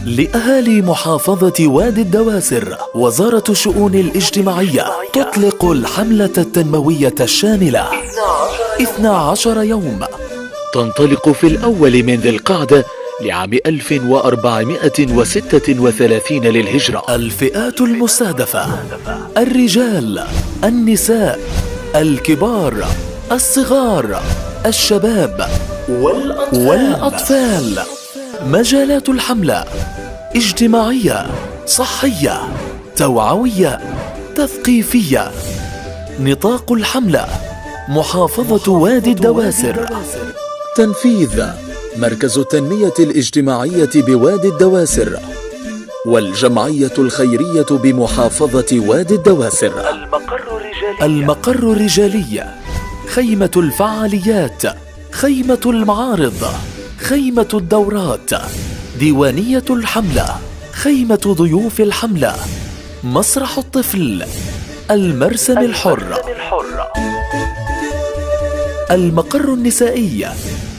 لأهالي محافظة وادي الدواسر، وزارة الشؤون الاجتماعية تطلق الحملة التنموية الشاملة 12 يوم، تنطلق في الأول من ذي القعدة لعام 1436 للهجرة. الفئات المستهدفة: الرجال، النساء، الكبار، الصغار، الشباب والأطفال. مجالات الحملة: اجتماعية، صحية، توعوية، تثقيفية. نطاق الحملة: محافظة وادي الدواسر. تنفيذ: مركز التنمية الاجتماعية بوادي الدواسر والجمعية الخيرية بمحافظة وادي الدواسر. المقر الرجالي: خيمة الفعاليات، خيمة المعارض، خيمة الدورات، ديوانية الحملة، خيمة ضيوف الحملة، مسرح الطفل، المرسم الحر. المقر النسائي: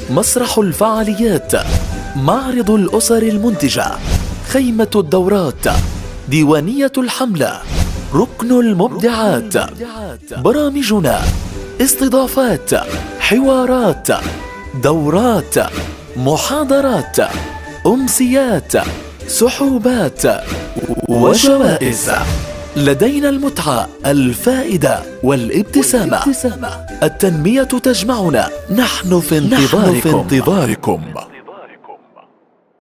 مسرح الفعاليات، معرض الأسر المنتجة، خيمة الدورات، ديوانية الحملة، ركن المبدعات. برامجنا: استضافات، حوارات، دورات، محاضرات، أمسيات، سحوبات وجوائز. لدينا المتعة، الفائدة والابتسامة. التنمية تجمعنا، نحن في انتظاركم.